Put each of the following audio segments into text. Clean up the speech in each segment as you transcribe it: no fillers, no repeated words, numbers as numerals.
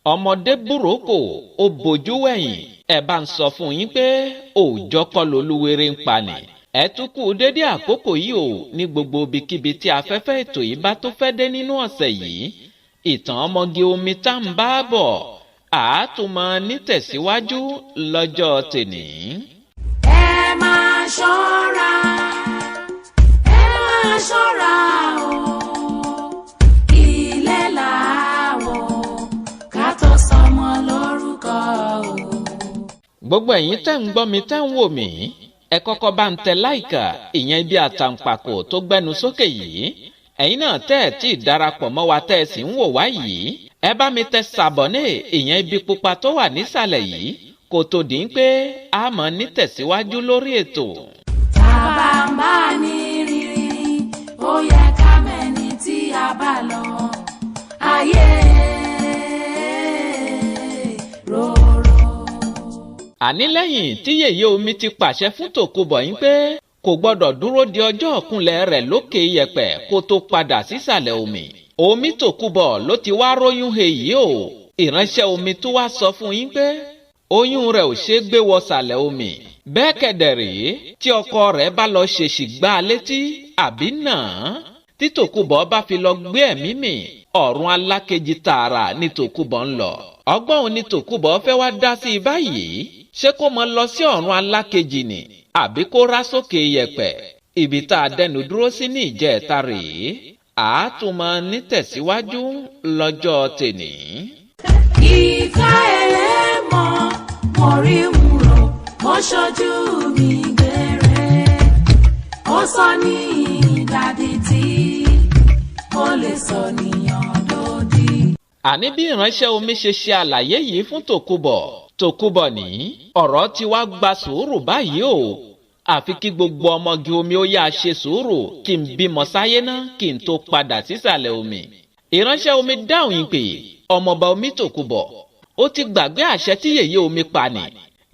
ọmọdé burúkú ó bojú wẹ̀yìn ẹ bá ń sọ fún yín pé òòjọ́ kọ́ lolúwere ń pa ni. ẹ tún kú dédé àkókò yìí o ní gbogbo ibikíbi tí afẹ́fẹ́ ètò yìí bá tó fẹ́ dé nínú ọ̀sẹ̀ yìí. ìtàn ọmọge omi tá ń bá bọ̀ àátùmọ̀ nítẹ̀síwájú lọ́jọ́ tèní. ẹ máa ṣọ́ra o ilé làwọ̀ ká tó sọmọ lórúkọ o. gbogbo ẹ̀yin tẹ́ ń gbọ́ mi tẹ́ ń wò mí ẹ kọ́kọ́ bá ń tẹ láìkà ìyẹn bí àtàǹpàkò tó gbẹnu sókè yìí. ẹ̀yin náà tẹ́ ẹ̀ tí ì darapọ̀ mọ́ wa tẹ́ ẹ sì ń wò wá yìí ẹ bá mi tẹ sàbọ̀nẹ́ ìyẹn ibi pupa tó wà nísàlẹ̀ yìí kó tó dín pé a mọ̀ ní tẹ̀síwájú lórí ètò. tàbá ń bá ní rírí ó yẹ ká mẹ́ni tí a bá lọ ayé rorò. àní lẹ́yìn tí yèyé omi ti pàṣẹ fún tòkunbọ̀ yín pé kò gbọ́dọ̀ dúró di ọjọ́ ọ̀kúnlẹ̀ rẹ̀ lókè iyẹ̀pẹ̀ kó tó padà sísàlẹ̀ omi. omi tòkunbọ̀ ló ti wá róyún he yìí o. ìránṣẹ́ omi tó wá sọ fún yín pé oyún rẹ̀ ò ṣe é gbé wọ sàlẹ̀ omi. bẹ́ẹ̀ kẹ̀dẹ̀ rèé tí ọkọ rẹ̀ bá lọ ṣèṣì gbá a létí àbí náà tí tòkunbọ̀ bá fi lọ gbé ẹ̀mí mì ọ̀run alákejì tààrà ní tòkunbọ̀ ń lọ. ọgbọ́n òní tòkunbọ̀ fẹ́ wá dá sí i báyìí ṣé kó mọ lọ sí ọ̀run alákejì ni àbí kó rá sókè yẹ̀pẹ̀. ibi tá a dẹnu dúró sí ní ìjẹta rèé àátùmọ̀ nítẹ̀síwájú lọ́jọ́ tèní. ìka ẹlẹ́mọ̀ mo rí ń rò ó ṣojú mi gbére ó sọ ní ìdádì tí ó lè sọ níyàn lódì. àní bí ìránṣẹ́ omi ṣe ṣe àlàyé yìí fún tòkunbọ̀ ní ọ̀rọ̀ ti wá gba sùúrù báyìí o. àfi kí gbogbo ọmọge omi ó yá ṣe sùúrù kí n bímọ sáyé náà kí n tó padà sísàlẹ̀ omi. ìránṣẹ́ omi dáhùn yín pé ọmọọba omi tòkunbọ̀ ó ti gbàgbé àṣẹ tí yèyé omi pa ni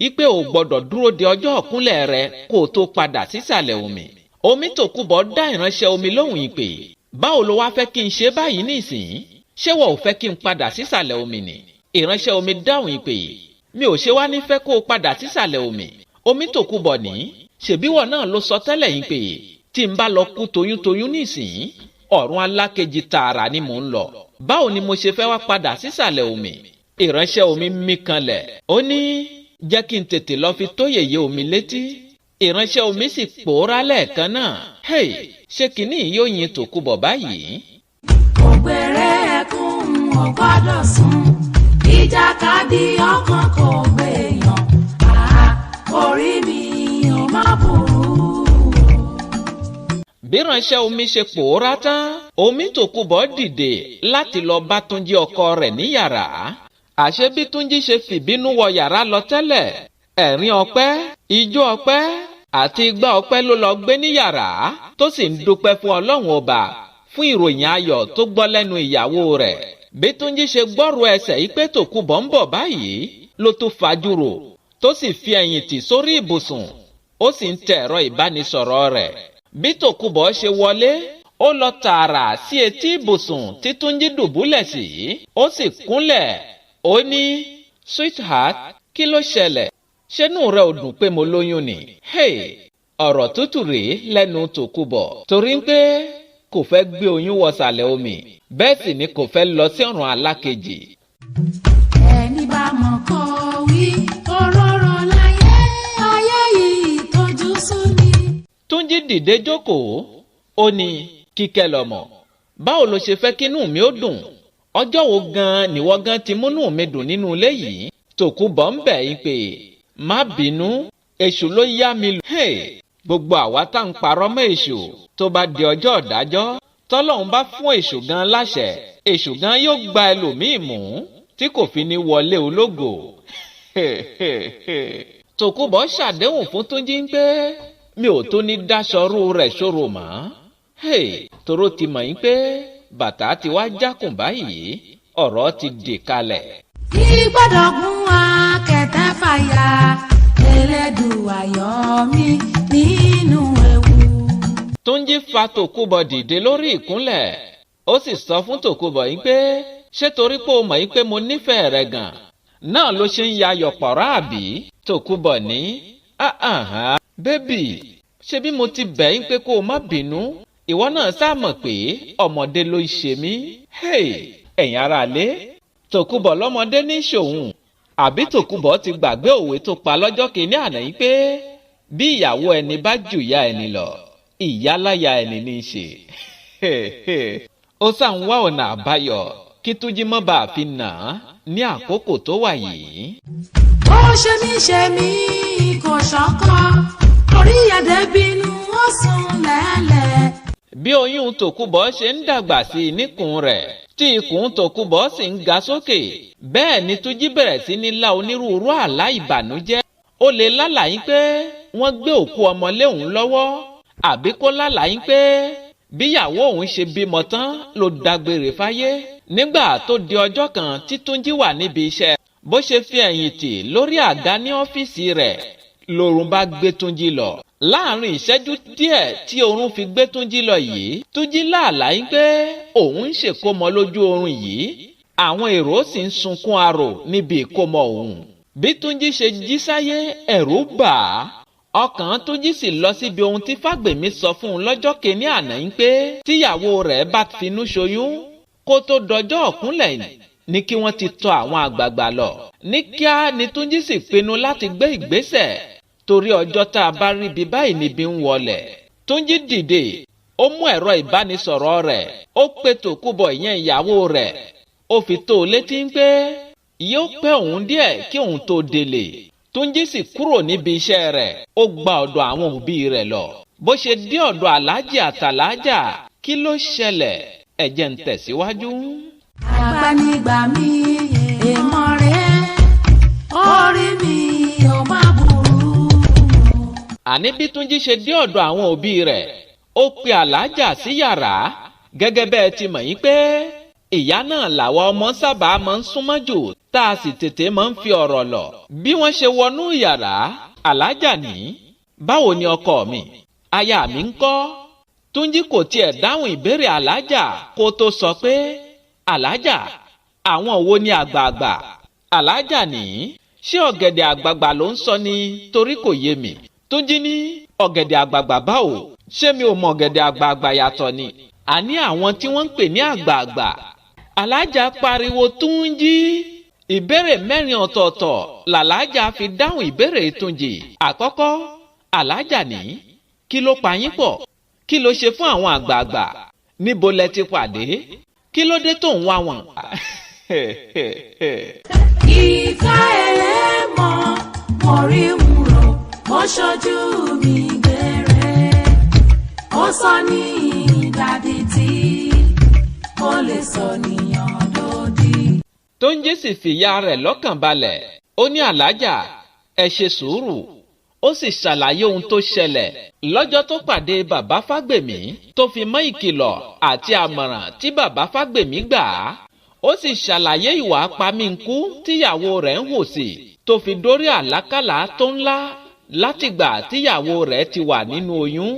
wípé ò gbọdọ̀ dúró de ọjọ́ ọ̀kúnlẹ̀ rẹ kó o tó padà sísàlẹ̀ omi. omi tòkunbọ̀ dá ìránṣẹ́ omi lóhùn yín pé báwo ló wá fẹ́ kí n ṣe báyìí nísìnyí ṣé wọ́n ò fẹ́ kí n padà sísàlẹ̀ omi ni. ìránṣẹ́ omi dáhùn yín pé mi ò ṣe wá ní fẹ́ kó o padà sísàlẹ̀ omi. omi tòkunbọ̀ ní ṣèbíwọ̀ náà ló sọ tẹ́lẹ̀ yín pé tí n bá lọ kú toyúntoyún nísìnyí ọ̀run alákejì tààrà ni mò ń lọ. báwo ni mo ṣe fẹ́ wá padà sísàlẹ̀ omi. ìránṣẹ́ omi mí kanlẹ̀ ó ní jẹ́ kí n tètè lọ fi tó yèyé omi létí. ìránṣẹ́ omi sì pòórá lẹ́ẹ̀kan náà. hey ṣé kìíní yóò yin tòkunbọ̀ báyìí. ògbèrè ẹkún ò gbọ́dọ̀ sùn ìjàkadì ọkàn kò gbèyàn orí mi ò má burú. bí ìránṣẹ́ omi ṣe pòórá tán omi tòkunbọ̀ dìde láti lọ bá túnjí ọkọ rẹ̀ ní yàrá. àṣé bí túnjí ṣe fìbínú wọ yàrá lọ tẹ́lẹ̀ ẹ̀rín ọpẹ́ ijó ọpẹ́ àti igbá ọpẹ́ ló lọ gbé ní yàrá tó sì ń dúpẹ́ fún ọlọ́run ọba fún ìròyìn ayọ̀ tó gbọ́ lẹ́nu ìyàwó rẹ̀. bí túnjí ṣe gbọ́rọ̀ ẹsẹ̀ yìí pé tòkunbọ̀ ń bọ̀ báyìí ló tún fajúrò tó sì fi ẹ̀yìn tì sórí ibùsùn ó sì ń tẹ ẹ̀rọ ìbánisọ̀rọ̀ rẹ̀. bí tòkunbọ̀ ṣe wọlé ó lọ tààrà sí etí ibùsùn tí túnjí dùbúlẹ̀ sí ó sì kúnlẹ̀ ó ní sweetheart kí ló ṣẹlẹ̀ ṣẹ́nú rẹ ò dùn pé mo lóyún ni. hey ọ̀rọ̀ tútù rèé lẹ́nu tòkunbọ̀ torí pé kò fẹ́ gbé oyún wọ sàlẹ̀ omi bẹ́ẹ̀ sì ni kò fẹ́ lọ sí ọ̀run alákejì. ẹni bá mọ̀ kọ́ wí òróró láyé ayé yìí tójú sú ni. túnjí dìde jókòó ó ní kíkẹ́ lọ́mọ báwo ló ṣe fẹ́ kínú mi ó dùn ọjọ́ wo gan-an nìwọ gan ti múnú mi dùn nínú ilé yìí. tòkunbọ̀ ń bẹ̀ yín pé má bínú èṣù ló yá mi lù. gbogbo àwa tá ń parọ́ mọ́ èṣù tó bá di ọjọ́ ìdájọ́ tọ́lọ́run bá fún èṣù gan láṣẹ èṣù gan yóò gba ẹlòmíì mú tí kò fi ní wọlé ológo. tòkunbọ̀ ṣàdéhùn fún túnjí pé mi ò tó ní dáṣọrú rẹ̀ ṣòro mọ́. toró ti mọ̀ yín pé bàtà ti wá jákùn báyìí ọ̀rọ̀ ti dè kalẹ̀. kí gbọ́dọ̀ gún akẹ̀tẹ̀ fàyà Elédùà yọ mí nínú ewu. túnjí fa tòkunbọ̀ dìde lórí ìkúnlẹ̀ ó sì sọ fún tòkunbọ̀ yín pé ṣé torí pé o mọ̀ yí pé mo nífẹ̀ẹ́ rẹ gan náà ló ṣe ń ya yọ̀pọ̀rọ̀ àbí? Tòkunbọ̀ ní bébì, ṣé bí mo ti bẹ̀ yín pé kó o má bínú, ìwọ náà sá mọ̀ pé ọmọdé ló ń ṣe mí. Ẹ̀yin aráalé, Tòkunbọ̀ lọ́mọdé ní ṣòun àbí Tòkunbọ̀ ti gbàgbé òwe tó pa lọ́jọ́ kìíní àná yìí pé bí ìyàwó ẹni bá jù ìyá ẹni lọ, ìyáláyà ẹni ní í ṣe. Ó sá ń wá ọ̀nà àbáyọ kí Túnjí mọ́ bá a fi nà á ní àkókò tó wà yìí. Ó ṣe mí kò ṣọ́kọ́ orí ẹ̀dẹ̀ bínú ó sùn lẹ́lẹ̀. Bí oyún Tòkunbọ̀ ṣe ń dàgbà sí i níkùn rẹ̀ tí ikùn Tòkunbọ̀ sì ń ga sókè, bẹ́ẹ̀ ni Túnjí bẹ̀rẹ̀ sí ní lá onírúurú àlá ìbànújẹ́. Ó lè lálàá pé wọ́n gbé òkú ọmọ lé òun lọ́wọ́, àbí kó lálàá pé bíyàwó òun ṣe bímọ tán ló dágbére fáyé. Nígbà tó di ọjọ́ kan tí Túnjí wà níbi iṣẹ́, bó ṣe fi ẹ̀yìn tì lórí àga ní ọ́fíìsì rẹ̀ lórun bá gbé Túnjí lọ. Láàárín ìṣẹ́jú díẹ̀ tí oorun fi gbé Túnjí lọ yìí, Túnjí lálàá pé òun ń ṣèkómọ lójú oorun yìí, àwọn èrò sì ń sunkún arò níbi ìkómọ òun. Bí Túnjí ṣe jí sáyé, ẹ̀rù bà á. Ọkàn Túnjí sì lọ síbi ohun tí Fágbèmí sọ fún un lọ́jọ́ kìíní àná pé tíyàwó rẹ̀ bá finú ṣoyún kó tó dọjọ́ ọ̀kúnlẹ̀ ní kí wọ́n ti tọ̀ àwọn àgbààgbà lọ. Ní kíá ni Túnjí sì pinnu láti gbé ìgbésẹ̀, torí ọjọ́ tá a bá rí bí báyìí níbi ń wọlẹ̀. Túnjí dìde, ó mú ẹ̀rọ ìbánisọ̀rọ̀ rẹ̀, ó pe Tòkunbọ̀ ìyẹn ìyàwó rẹ̀, ó fi tó o létí pé yóò pẹ́ òun díẹ̀ kí òun tó délé. Túnjí sì kúrò níbi iṣẹ́ rẹ̀, ó gba ọ̀dọ̀ àwọn òbí rẹ̀ lọ. Bó ṣe dé ọ̀dọ̀ aláàjì àtàlájà, kí ló ṣẹlẹ̀? Ẹ jẹ́ n tẹ̀síwájú. Àgbànigbà mi èèmọ̀ rẹ̀ orí mi ò má burú. Àní bí Túnjí ṣe dé ọ̀dọ̀ àwọn òbí rẹ̀, ó pe aláàjà sí yàrá. Gẹ́gẹ́ bẹ́ẹ̀ ti mọ̀ yín pé ìyá náà làwa ọmọ sábà máa ń súnmọ́ jù tá a sì tètè máa ń fi ọ̀rọ̀ lọ. Bí wọ́n ṣe wọnú yàrá, aláàjà ní, báwo ni ọkọ mi? Aya mi ńkọ́? Túnjí kò tiẹ̀ dáhùn ìbéèrè aláàjà kó tó sọ pé, aláàjà, àwọn wo ni àgbààgbà? Aláàjà ní, ṣé ọ̀gẹ̀dẹ̀ àgbààgbà ló ń sọ ni, torí kò yé mi. Túnjí ní, ọ̀gẹ̀dẹ̀ àgbààgbà báwo? Ṣé mi ò mọ ọ̀gẹ̀dẹ̀ àgbààgbà yàtọ̀ ni? Àní àwọn tí wọ́n ń pè ní àgbààgbà. Aláàjà pariwo Túnjí. Ìbéèrè 4 ọ̀tọ̀ọ̀tọ̀ làlájà fi dáhùn ìbéèrè Túnjí. Àkọ́kọ́, aláàjà ní, kí ló pa yín pọ̀? Kí ló ṣe fún àwọn àgbààgbà? Níbo lẹ ti pàdé? Kí ló dé tó ń wá wọn? Ìka ẹlẹ́mọ̀ mo rí wúrò, ó ṣojú mi gbére, ó sọ ní ìdádì tí ó lè sọ níyàn lódì. Túnjí sì fìyà rẹ̀ lọ́kàn balẹ̀. Ó ní aláàjà, ẹ ṣe sùúrù. Ó sì ṣàlàyé ohun tó ṣẹlẹ̀ lọ́jọ́ tó pàdé bàbá Fágbèmí, tó fi mọ́ ìkìlọ̀ àti àmọ̀ràn tí bàbá Fágbèmí gbà á. Ó sì ṣàlàyé ìwà apamínkú tíyàwó rẹ̀ ń hù sí, tó fi dórí àlákàlà tó ńlá látìgbà tíyàwó rẹ̀ ti wà nínú oyún.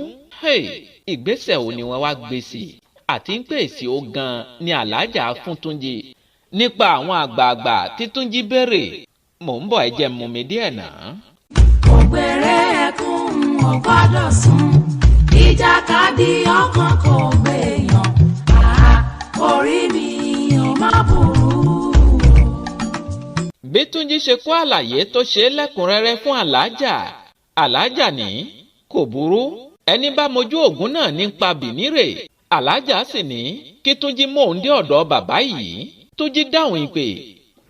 Ìgbésẹ̀ wo ni wọ́n wá gbé sí? Àti ń pèsè ó gan ni aláàjà fún Túnjí nípa àwọn àgbààgbà tí Túnjí béèrè. Mò ń bọ̀, ẹ jẹ́ mú mi díẹ̀ náà. Ògbèrè ẹkún ò gbọ́dọ̀ sùn, ìjàkadì ọkàn kò gbèyàn, orí mi ò má burú. Bí Túnjí ṣe kó àlàyé tó ṣe lẹ́kùnrẹ́rẹ́ fún aláàjà, aláàjà ní, kò burú, ẹni bá mojú ògún náà nípa bìnírè. Aláàjà sì ní kí Túnjí mú òun dé ọ̀dọ̀ bàbá yìí. Túnjí dáhùn ìpè,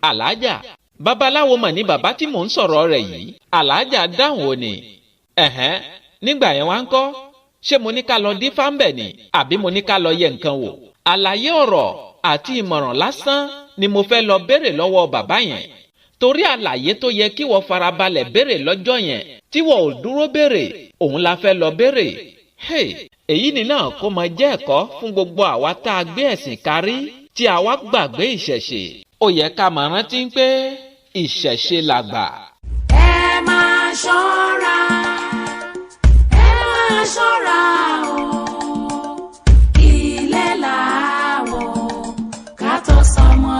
aláàjà, babaláwo mà ní bàbá tí mò ń sọ̀rọ̀ rẹ̀ yìí. Aláàjà dáhùn ó ní, nígbà yẹn wá ń kọ́, ṣé mo ní ká lọ dífá ń bẹ̀ ni, àbí mo ní ká lọ yẹ nǹkan wò? Àlàyé ọ̀rọ̀ àti ìmọ̀ràn lásán ni mo fẹ́ lọ béèrè lọ́wọ́ bàbá yẹn, torí àlàyé tó yẹ kí wọ́n farabalẹ̀ béèrè lọ́jọ́ yẹn tí wọ́n ò dúró béèrè, òun la fẹ́ lọ béèrè. Èyí ni náà kó máa jẹ́ ẹ̀kọ́ fún gbogbo àwa tá a gbé ẹ̀sìn kárí tí a wá gbàgbé ìṣẹ̀ṣe. Ó yẹ ká máa rántí pé ìṣẹ̀ṣe làgbà. Ẹ máa ṣọ́ra, ẹ máa ṣọ́ra o, ilé làá wò ká tó sọmọ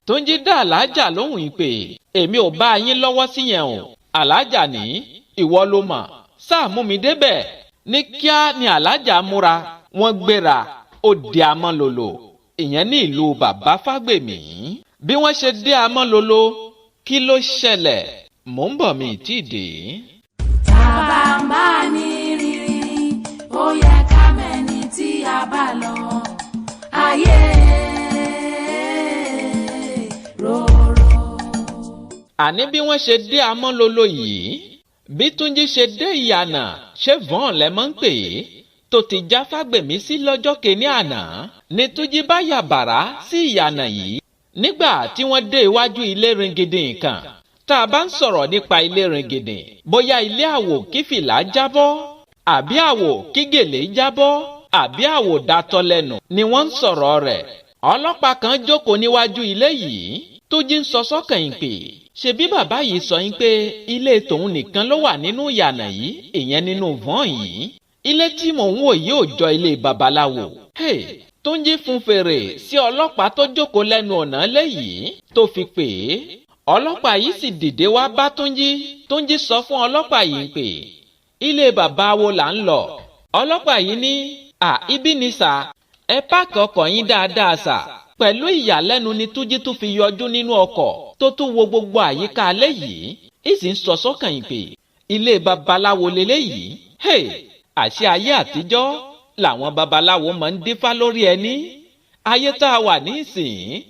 Túnjí dá aláàjà lóhùn ìpè èmi ò bá yín lọ́wọ́ sí yẹn o. Aláàjà ní ìwọ ló mọ̀ sáà mú mi débẹ̀. Ní kíá ni aláàjà múra wọ́n gbéra ó dé Amọ́lolo ìyẹn ní ìlú bàbá Fágbèmí. Bí wọ́n ṣe dé Amọ́lolo kí ló ṣẹlẹ̀ mò ń bọ̀ mi tí ì dé. Tàbá ń bá ní rírí ó yẹ ká mẹ́ni tí a bá lọ ayé rorò. Àní bí wọ́n ṣe dé Amọ́lolo yìí bí Túnjí ṣe dé ìyànà ṣé vọ́n lẹ mọ́ ń pè é tó ti já Fágbèmí sí lọ́jọ́ kìíní àná ni Túnjí bá yà bàrá sí ìyànà yìí. Nígbà tí wọ́n dé iwájú ilé ringindin nǹkan tá a bá ń sọ̀rọ̀ nípa ilé ringindin bóyá ilé àwò kí fìlà jábọ́ àbí àwò kí gèlè jábọ́ àbí àwò dátọ́ lẹ́nu ni wọ́n ń sọ̀rọ̀ rẹ̀. Ọlọ́pàá kan jókòó níwájú ilé yìí Túnjí ń sọ sọ́kàn yìí pé ṣebí bàbá yìí sọ yín pé ilé tòun nìkan ló wà nínú ìyànà yìí ìyẹn nínú vọ́n yìí. Ilé tí mò ń wò yìí ò jọ ilé babaláwo. Túnjí fún fèrè sí ọlọ́pàá tó jókòó lẹ́nu ọ̀nà lẹ́yìn tó fi pè é. Ọlọ́pàá yìí sì dìde wá bá Túnjí. Túnjí sọ fún ọlọ́pàá yìí pé ilé bàbá wo là ń lọ. Ọlọ́pàá yìí ní ibi ni sà ẹ páàkì ọkọ̀ yín dáadáa sà. Pẹ̀lú ìyàlẹ́nu ni Túnjí tún fi yọjú nínú ọkọ̀ tó tún wo gbogbo àyíká alẹ́ yìí. Ìsì ń sọ sọ́kàn yìí pé ilé babaláwo leléyìí. Àṣé ayé àtijọ́ làwọn babaláwo máa ń dífá lórí ẹni. Ayé tá a wà nísìnyí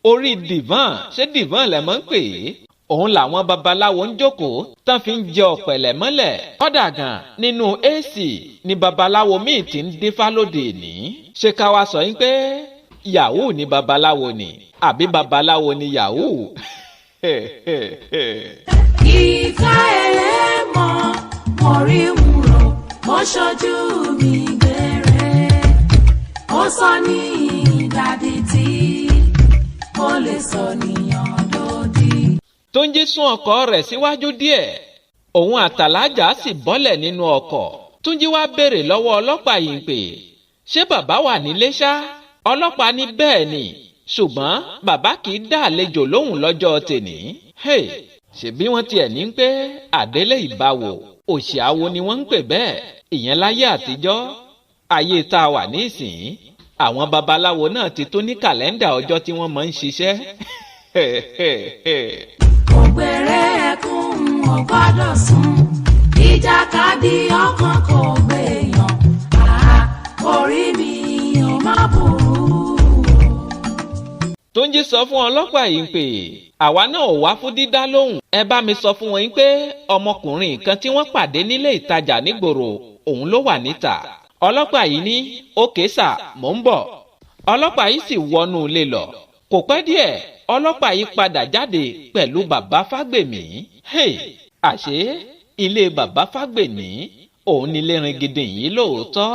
orí divan ṣé divan lẹ mọ̀ ń pè é. Òun làwọn babaláwo ń jókòó tán fi ń jẹ ọ̀pẹ̀lẹ̀ mọ́lẹ̀. Kọ́dà gan nínú AC ni babaláwo míì ti ń dífá lóde ní. Ṣé ká wá sọ yín pé yahoo ni babaláwo ni àbí babaláwo ni yahoo. Ìka ẹlẹ́mọ̀ mo rí wúro mo ṣojú mi gbére ó sọ ní ìdádì tí mo lè sọ níyàn lódì. Túnjí sún ọkọ̀ rẹ̀ síwájú díẹ̀ òun àtàlájà sì bọ́lẹ̀ nínú ọkọ̀. Túnjí wá béèrè lọ́wọ́ ọlọ́pàá yìí pé ṣé bàbá wà nílé ṣá. Ọlọ́pàá ní bẹ́ẹ̀ ni ṣùgbọ́n bàbá kì í dá àlejò lóhùn lọ́jọ́ tèní. Ṣebí wọ́n tiẹ̀ ní pé àdélé ìbáwò òṣì àwo ni wọ́n ń pè bẹ́ẹ̀ ìyẹn láyé àtijọ́. Ayé tá a wà nísìnyí àwọn babaláwo náà ti tún ní kàlẹ́ndà ọjọ́ tí wọ́n máa ń ṣiṣẹ́. Ògbèrè ẹkún ò gbọ́dọ̀ sùn ìjàkadì ọkàn kò gbèyàn orí mi ò má burú. Túnjí sọ fún ọlọ́pàá yìí pé àwa náà ò wá fún dídá lóhùn. Ẹ bá mi sọ fún wọn pé ọmọkùnrin kan tí wọ́n pàdé nílé ìtajà nígboro òun ló wà níta. Ọlọ́pàá yìí ní òkè sà mò ń bọ̀. Ọlọ́pàá yìí sì wọnú ilé lọ. Kò pẹ́ díẹ̀ ọlọ́pàá yìí padà jáde pẹ̀lú bàbá Fágbèmí. Àṣé ilé bàbá Fágbèmí òun nílé ringindin yìí lóòótọ́.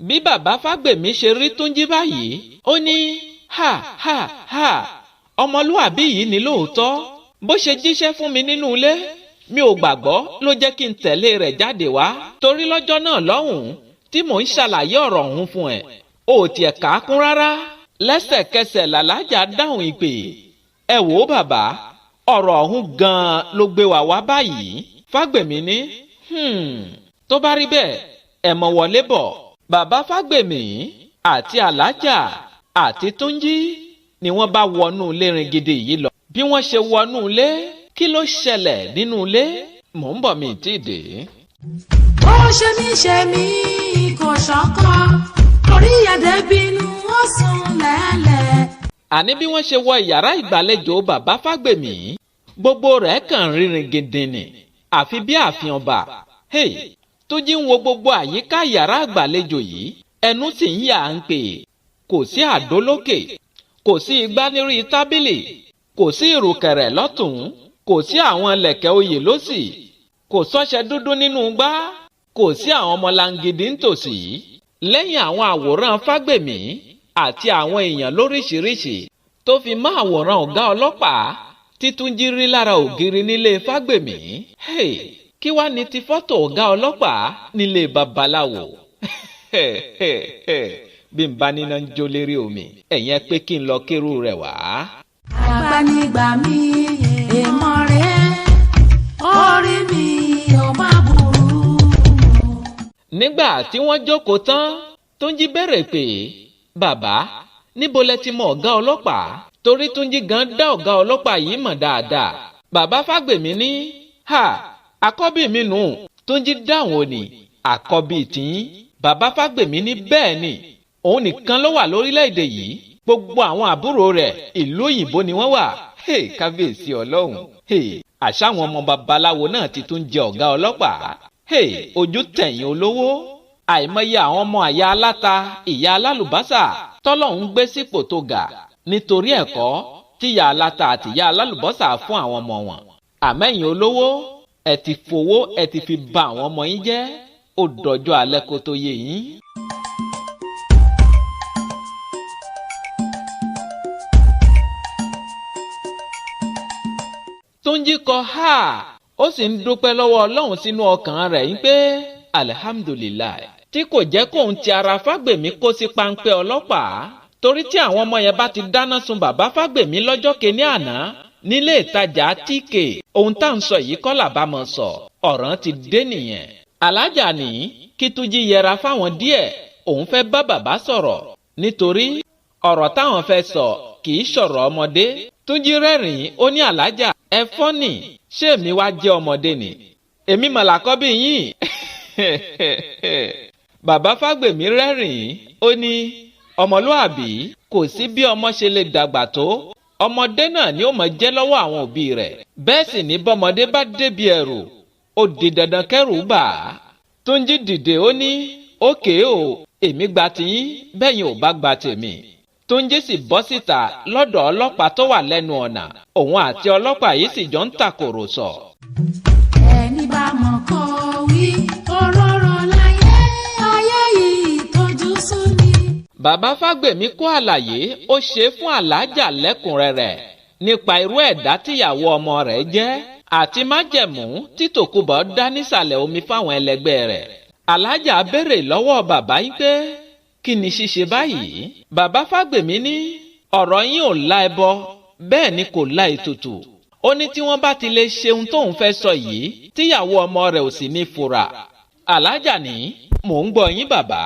Bí bàbá Fágbèmí ṣe rí Túnjí báyìí ó ní ha ọmọlúwàbí yìí ní lóòótọ́. Bó ṣe jíṣẹ́ fún mi nínú ilé mi ò gbàgbọ́ ló jẹ́ kí n tẹ̀lé rẹ̀ jáde wá. Torí lọ́jọ́ náà lọ́hùn-ún tí mò ń ṣàlàyé ọ̀rọ̀ ọ̀hún fún ẹ̀ ò tiẹ̀ kà á kún rárá. Lẹ́sẹ̀kẹsẹ̀ làlájà dáhùn ìpè ẹ wò ó bàbá ọ̀rọ̀ ọ̀hún gan-an ló gbé wa wá báyìí. Fágbèmí ní tó bá rí bẹ́ẹ̀ ẹ mọ̀ wọlé bọ̀. Bàbá Fágbèmí àti alájà àti Túnjí ni wọ́n bá wọnú ilé ringindin yìí lọ. Bí wọ́n ṣe wọnú ilé kí ló ṣẹlẹ̀ nínú ilé mò ń bọ̀ mi tí ì dé. Ó ṣe mí kò ṣọ́kọ́ orí ẹ̀dẹ̀ bínú ó sùn lẹ́lẹ̀. Àní bí wọ́n ṣe wọ ìyàrá ìgbàlejò bàbá Fágbèmí gbogbo rẹ̀ kàn rí ringindin ni àfi bí ààfin ọba. Túnjí ń wo gbogbo àyíká yàrá àgbàlejò yìí ẹnu sì ń yà á ń pè kò sí àdó lókè kò sí igbá nírí tábìlì kò sí ìrùkẹ̀rẹ̀ lọ́tùn kò sí àwọn lẹ̀kẹ̀ oyè lósì kò sọ́ṣẹ dúdú nínú gbá kò sí àwọn ọmọlangidi nítòsí. Lẹ́yìn àwọn àwòrán Fágbèmí àti àwọn èèyàn lóríṣiríṣi tó fi mọ́ àwòrán ọ̀gá ọlọ́pàá tí Túnjí rí lára ògiri nílé Fágbèmí. kí wá ní ti fọ́tò ọ̀gá ọlọ́pàá nílé babaláwo. Bí n bá níná ń jó lérí omi ẹ̀yẹn pé kí n lọ kérú rẹ̀ wá. Àgbànigbà mi èèmọ̀ rẹ̀ orí mi ò má burú. Nígbà tí wọ́n jókòó tán Túnjí béèrè pé bàbá níbo lẹ ti mọ ọ̀gá ọlọ́pàá torí Túnjí gan dá ọ̀gá ọlọ́pàá yìí mọ̀ dáadáa. Bàbá Fágbèmí ní àkọ́bí mi nù. Túnjí dáhùn òní àkọ́bí tìyín. Bàbá Fágbèmí ní bẹ́ẹ̀ ni òun nìkan ló wà lórílẹ̀‐èdè yìí. Gbogbo àwọn àbúrò rẹ̀ ìlú òyìnbó ni wọ́n wà. Kábíyèsí Ọlọ́run. Àṣàwọn ọmọ babaláwo náà ti tún jẹ ọ̀gá ọlọ́pàá. Ojú tẹ̀yìn olówó. Àìmọye àwọn ọmọ àyà aláta ìyá alálùbásà tọ́lọ́hun gbé sípò tó ga nítorí ẹ̀kọ́ tíyà aláta àti ìyá alálùbọ́sà fún àwọn ọmọ wọn. Àmẹ́yìn olówó ẹ ti fowó ẹ ti fi bà àwọn ọmọ yín jẹ́. Ó dọjọ́ alẹ́ kó tó yé yín. Túnjí kọ ó sì ń dúpẹ́ lọ́wọ́ Ọlọ́run sínú ọkàn rẹ̀ yín pé alihamudulilayi tí kò jẹ́ kóun ti ara Fágbèmí kó sí páńpẹ́ ọlọ́pàá torí tí àwọn ọmọ yẹn bá ti dáná sun bàbá Fágbèmí lọ́jọ́ kìíní àná nílé ìtajà TK ohun tá à ń sọ yìí kọ́ làbámọ̀ sọ ọ̀ràn ti dé nìyẹn. Alájà ní kí Túnjí yẹra fáwọn díẹ̀ òun fẹ́ bá bàbá sọ̀rọ̀ nítorí ọ̀rọ̀ táwọn fẹ́ sọ kì í ṣọ̀rọ̀ ọmọdé. Túnjí rẹ́rìn-ín ó ní alájà ẹ fọ́nì ṣé èmi wá jẹ́ ọmọdé ni èmi màlàkọ́bí yín. Bàbá Fágbèmí rẹ́rìn-ín ó ní ọmọlúàbí kò sí bí ọmọ ṣe lè dàgbà tó ọmọdé náà ni ó mọ̀ jẹ́ lọ́wọ́ àwọn òbí rẹ̀ bẹ́ẹ̀ sì ní bọ́mọdé bá débi ẹ̀rù ó di dandan kẹ́rù bà á. Túnjí dìde ó ní òkè o èmi gba tiyín bẹ́yìn ò bá gba tèmi. Túnjí sì bọ́ síta lọ́dọ̀ ọlọ́pàá tó wà lẹ́nu ọ̀nà òun àti ọlọ́pàá yìí sì jọ ń tàkòrọ̀sọ. Ẹni bá mọ̀ kó wí òróró láyé ayé yìí tójú sú ni. Bàbá Fágbèmí kó àlàyé ó ṣe fún alájà lẹ́kùnrẹ́rẹ́ nípa irú ẹ̀dá tíyàwó ọmọ rẹ̀ jẹ́ àti májẹ̀mú tí Tòkunbọ̀ dá nísàlẹ̀ omi fáwọn ẹlẹgbẹ́ rẹ̀. Alájà béèrè lọ́wọ́ bàbá yín pé kí ni ṣíṣe báyìí. Bàbá Fágbèmí ní ọ̀rọ̀ yín ò la ẹbọ bẹ́ẹ̀ ni kò la ètùtù. Ó ní tí wọ́n bá ti lè ṣe ohun tóun fẹ́ sọ yìí tíyàwó ọmọ rẹ̀ ò sì ní fura. Alájà ní mò ń gbọ́ yín bàbá.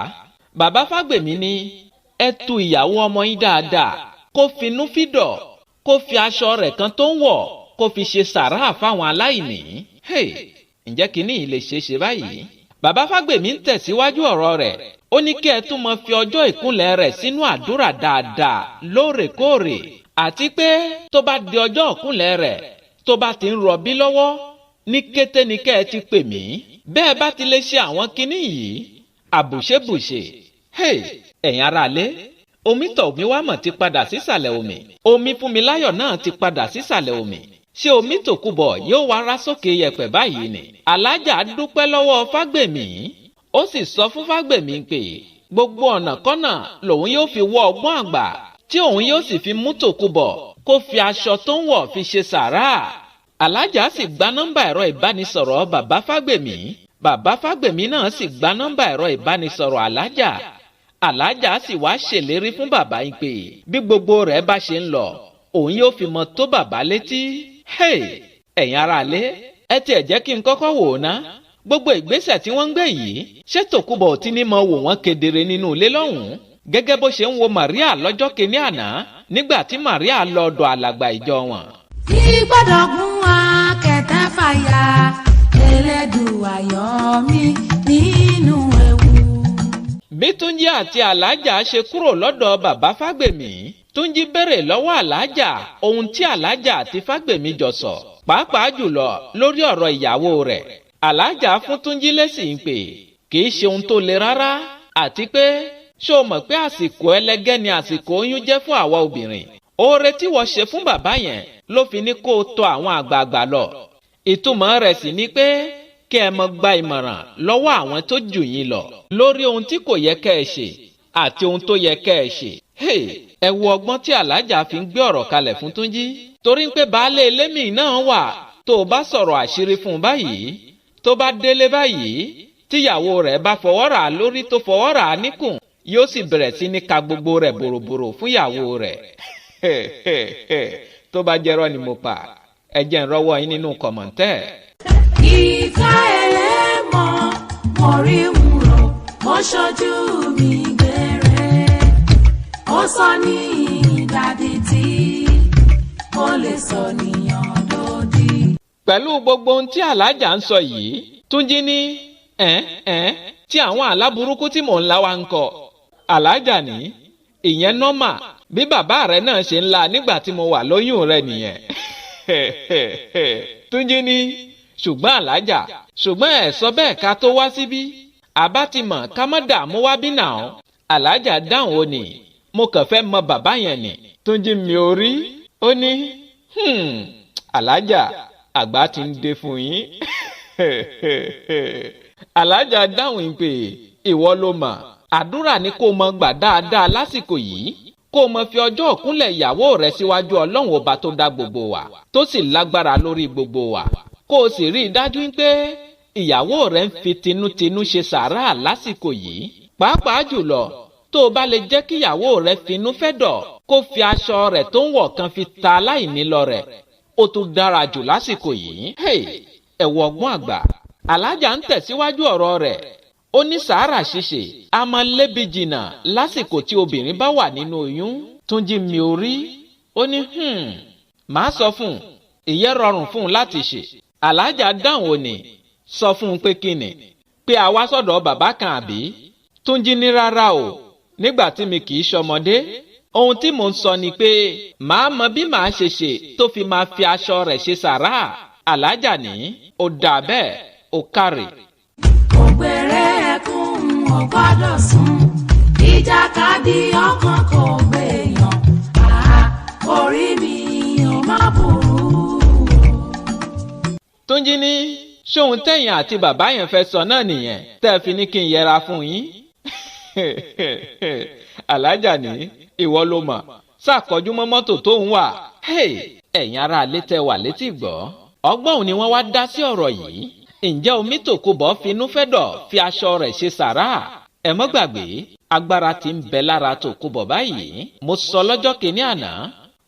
Bàbá Fágbèmí ní ẹ tu ìyàwó ọmọ yín dáadáa kó finú fídọ̀ kó fi aṣọ rẹ̀ kan tó ń wọ̀ kó fi ṣe sàráà fáwọn aláìní. Ǹjẹ́ kínní yìí lè ṣeé ṣe báyìí? Bàbá Fágbèmí ń tẹ̀síwájú ọ̀rọ̀ rẹ̀ ó ní kí ẹ tún mọ fi ọjọ́ ìkúnlẹ̀ rẹ̀ sínú àdúrà dáadáa lóòrèkóòrè àti pé tó bá di ọjọ́ ìkúnlẹ̀ rẹ̀ tó bá ti ń rọbí lọ́wọ́ ní kété ni kẹ́ ẹ ti pè mí bẹ́ẹ̀ bá ti lè ṣe àwọn kinní yìí àbùṣebùṣe. Ẹ̀yin aráalé omi tọ̀gbìn wá mọ̀ ti padà sísàlẹ̀ omi omi Fúnmiláyọ̀ náà ti padà sísàlẹ̀ omi ṣé omi Tòkunbọ̀ yóò wá rá sókè yẹ̀pẹ̀ báyìí ni. Alájà dúpẹ́ lọ́wọ́ Fágbèmí ó sì sọ fún Fágbèmí pé gbogbo ọ̀nà kọ́nà lòun yóò fi wọ ọgbọ́n àgbà tí òun yóò sì fi mú Tòkunbọ̀ kó fi aṣọ tó ń wọ̀ fi ṣe sàráà. Alájà sì gba nọ́mbà ẹ̀rọ ìbánisọ̀rọ̀ bàbá Fágbèmí bàbá Fágbèmí náà sì gba nọ́mbà ẹ̀rọ ìbánisọ̀rọ̀ alájà. Alájà sì wá ṣèlérí fún bàbá yín pé bí gbogbo rẹ̀ bá ṣe ń lọ òun yóò fi mọ tó bàbá létí. Ẹ̀yin aráalé ẹ tiẹ̀ jẹ́ kí n kọ́kọ́ wò ó ná gbogbo ìgbésẹ̀ tí wọ́n ń gbé yìí ṣé Tòkunbọ̀ tí ní mọ wò wọ́n kedere nínú ilé lọ́hùn-ún gẹ́gẹ́ bó ṣe ń wo Màríà lọ́jọ́ kìíní àná nígbà tí Màríà lọ ọ̀dọ̀ alàgbà ìjọ wọn. Kí gbọ́dọ̀ gún wa kẹ̀tẹ́ fàyà Elédùà yọ mí nínú ewu. Bí Túnjí àti alájà ṣe kúrò lọ́dọ̀ bàbá Fágbèmí Túnjí béèrè lọ́wọ́ alájà ohun tí alájà àti Fágbèmí jọ sọ pàápàá jùlọ lórí ọ̀rọ̀ ìyàwó rẹ̀. Alájà fún Túnjí lésì ń pè kì í ṣe ohun tó le rárá àti pé ṣé o mọ̀ pé àsìkò ẹlẹgẹ́ ni àsìkò oyún jẹ́ fún àwa obìnrin. Oore tí wọ́n ṣe fún bàbá yẹn ló fi ní kó o tọ̀ àwọn àgbààgbà lọ. Ìtumọ̀ rẹ̀ sì ni pé kí ẹ mọ gba ìmọ̀ràn lọ́wọ́ àwọn tó jù yín lọ lórí ohun tí kò yẹ kẹ́ ẹ ṣe àti ohun tó yẹ kẹ́ ẹ ṣe. Ẹ wo ọgbọ́n tí alájà fi ń gbé ọ̀rọ̀ kalẹ̀ fún Túnjí torí pé baálé ilé mi náà wà tó o bá sọ̀rọ̀ àṣírí fún un báyìí tó bá délé báyìí tíyàwó rẹ̀ bá fọwọ́ rà á lórí tó fọwọ́ rà á níkùn yóò sì bẹ̀rẹ̀ sí ní ka gbogbo rẹ̀ bòròbòrò fún ìyàwó rẹ̀. tó bá jẹ́rọ́ ni mo pa ẹ jẹ́ n rọ́wọ́ yín nínú kọ̀mọ̀ntẹ́. ìka ẹlẹ́mọ̀ mo rí ń rò ó ṣojú mi gbére ó sọ ní ìdádì tí ó lè sọ níyàn lódì. pẹ̀lú gbogbo ohun tí alájà ń sọ yìí Túnjí ní tí àwọn aláburúkú tí mò ń la wa ń kọ. alájà ní ìyẹn nọ́mà bí bàbá rẹ̀ náà ṣe ń la nígbà tí mo wà lóyún rẹ̀ nìyẹn. Túnjí ní ṣùgbọ́n alájà ṣùgbọ́n ẹ̀ sọ bẹ́ẹ̀ ká tó wá síbí àbá ti mọ̀ ká má dààmú wá bí náà. alájà dáhùn ó ní mo kàn fẹ́ mọ bàbá yẹn ni. Túnjí mi ò rí ó ní alájà àgbà ti ń dé fún yín. alájà dáhùn pé ìwọ ló mọ̀ àdúrà ni kó mọ gbà dáadáa lásìkò yìí kó mọ fi ọjọ́ òkúnlẹ̀ ìyàwó rẹ̀ síwájú ọlọ́run ọba tó dá gbogbo wa tó sì lágbára lórí gbogbo wa kó o sì rí i dájú pé ìyàwó rẹ̀ ń fi tinútinú ṣe sàárà lásìkò yìí pàápàá jùlọ tó o bá lè jẹ́ kí ìyàwó rẹ̀ finú fẹ́ dọ̀ kó fi aṣọ rẹ̀ tó ń wọ̀ kan fi ta aláìní lọ rẹ̀ ó tún dára jù lásìkò yìí. ẹ̀wọ̀ ọgbọ́n àgbà alájà ń tẹ̀síwájú ọ̀rọ̀ rẹ̀ ó ní sàárà ṣíṣe a máa lébi jìnnà lásìkò tí obìnrin bá wà nínú oyún. Túnjí mi ò rí ó ní màá sọ fún un ìyẹn rọrùn fún un láti ṣe. alájà dáhùn ó ní sọ fún un pé kíni pé a wá sọ́dọ̀ bàbá kan àbí. Túnjí ní rárá o nígbà tí mi kì í ṣọmọdé ohun tí mò ń sọ ni pé màá mọ bí màá ṣe ṣe tó fi máa fi aṣọ rẹ̀ ṣe sàrà. alájà ní ó dà bẹ́ẹ̀ ó kárì. ògbèrè ẹkún ò gbọ́dọ̀ sùn ìjàkadì ọkàn kò gbèyàn orí mi ò má burú. Túnjí ní ṣóhun tẹ̀yìn àti bàbá yẹn fẹ́ sọ náà nìyẹn tẹ́ ẹ fi ní kí n yẹra fún yín. alájà ní ìwọ ló mọ̀ ṣàkọjú mọ́ mọ́tò tó ń wà. ẹ̀yin ará alẹ́ tẹ́ wà létí gbọ́ ọgbọ́n ni wọ́n wá dá sí ọ̀rọ̀ yìí. ǹjẹ́ omi tòkúbọ̀ finú fẹ́ dọ̀ fi aṣọ rẹ̀ ṣe sàrà? ẹ mọ́ gbàgbé agbára tí ń bẹ lára tòkúbọ̀ báyìí. mo sọ lọ́jọ́ kìíní àná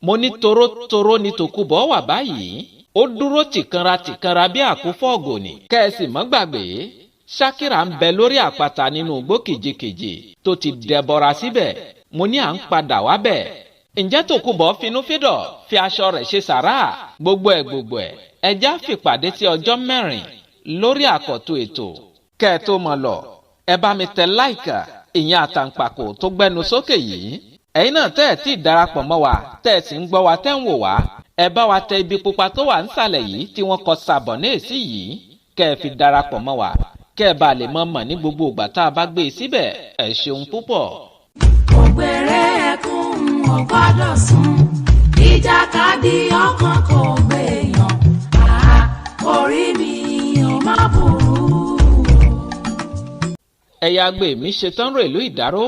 mo ní torótoró ni tòkúbọ̀ wà báyìí. ó dúró tìkanra bí àkúfọ̀ ògònì. kẹ́ẹ̀sì mọ́ gbàgbé Ṣákìrà ń bẹ lórí àpáta nínú igbó kìjikìji tó ti dẹbọra síbẹ̀. mo ní à ń padà wá bẹ̀. ǹjẹ́ tòkúbọ̀ finú fẹ́ dọ̀ fi aṣọ rẹ̀ ṣe sàrà? gbogbo ẹ̀ ẹjá fìpàdé sí ọjọ́ 4 lórí àkọ́tún ètò. kẹ́ ẹ tó mọ̀ lọ ẹ bá mi tẹ láìkà ìyẹn àtàǹpàkò tó gbẹnu sókè yìí. ẹ̀yin náà tẹ́ ẹ̀ tí ì darapọ̀ mọ́ wa tẹ́ ẹ̀ sì ń gbọ́ wa tẹ́ ń wò wá ẹ bá wa tẹ ibi pupa tó wà nísàlẹ̀ yìí tí wọ́n kọ sàbọ̀nẹ́ẹ̀sì yìí kẹ́ ẹ fi darapọ̀ mọ́ wa kẹ́ ẹ bá lè mọ̀ ní gbogbo ìgbà tá a bá gbé e síbẹ̀. ẹ ṣeun púpọ̀. ògbèrè ẹkún ò gbọ́dọ̀ sùn ìjàkadì ọkàn kò gbèyàn orí mi ò má burú. ẹ̀yà àgbè mi ṣetán rò ìlú ìdáró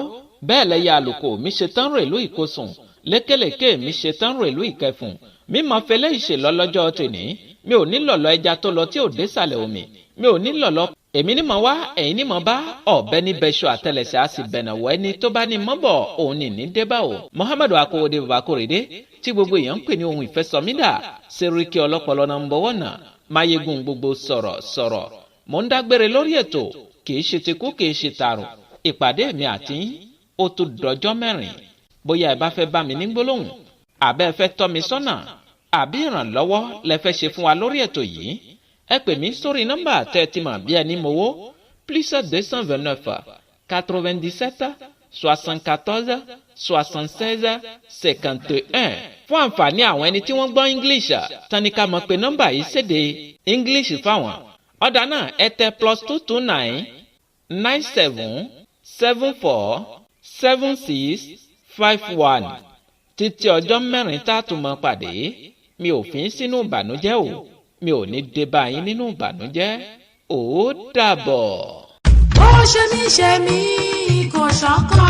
bẹ́ẹ̀ lẹ́yà àlùkò mi ṣetán rò ìlú ìkosùn lékèlékè mi ṣetán rò ìlú ìkẹfùn mímọ fẹlẹ́ ìṣèlọ lọ́jọ́ tòní mi ò ní lọ̀lọ́ ẹja tó lọ tí ò dé sàlẹ̀ omi mi ò ní lọ̀lọ́ èmi ní mọ̀ wá ẹ̀yin ní mọ̀ bá ọ̀bẹ ní bẹ́ṣọ àtẹlẹsẹ̀ á sì bẹ̀nàwọ́ ẹni tó bá ní mọ́ bọ̀ òun ní ní débà o. Muhammadu Akówódé bàbá Kórèdé tí gbogbo èèyàn ń pè ní ohun ìfẹsọ̀mídà Sẹ́ríkì ọlọ́pọlọ nọ́mbà 1 máyégún gbogbo sọ̀rọ̀ mò ń dágbére lórí ètò kì í ṣe tikú kì í ṣe tààrùn ìpàdé mi àti ó tún dọjọ́ 4 bóyá ẹ bá fẹ́ bá mi ní gbólóhùn àbẹ́ fẹ́ tọ́ mi sọ́nà àbí ìrànlọ́wọ́ lẹ fẹ́ ṣe fún wa lórí ètò yìí ẹ pè mí sórí nọ́mbà tẹ́ ti mọ̀ bí ẹni mowó +229 97 74 76 51 fún àǹfààní àwọn ẹni tí wọ́n gbọ́ English tani ká mọ̀ pé nọ́mbà yìí ṣèdè English fáwọn ọ̀dà náà ẹ tẹ +229 97 74 76 51 títí ọjọ́ 4 tá a tún mọ́ pàdé mi ò fi ń sínú ìbànújẹ́ o mi ò ní dé bá yín nínú ìbànújẹ́ ó dàbọ̀. ó ṣe mí kò ṣọ̀kan.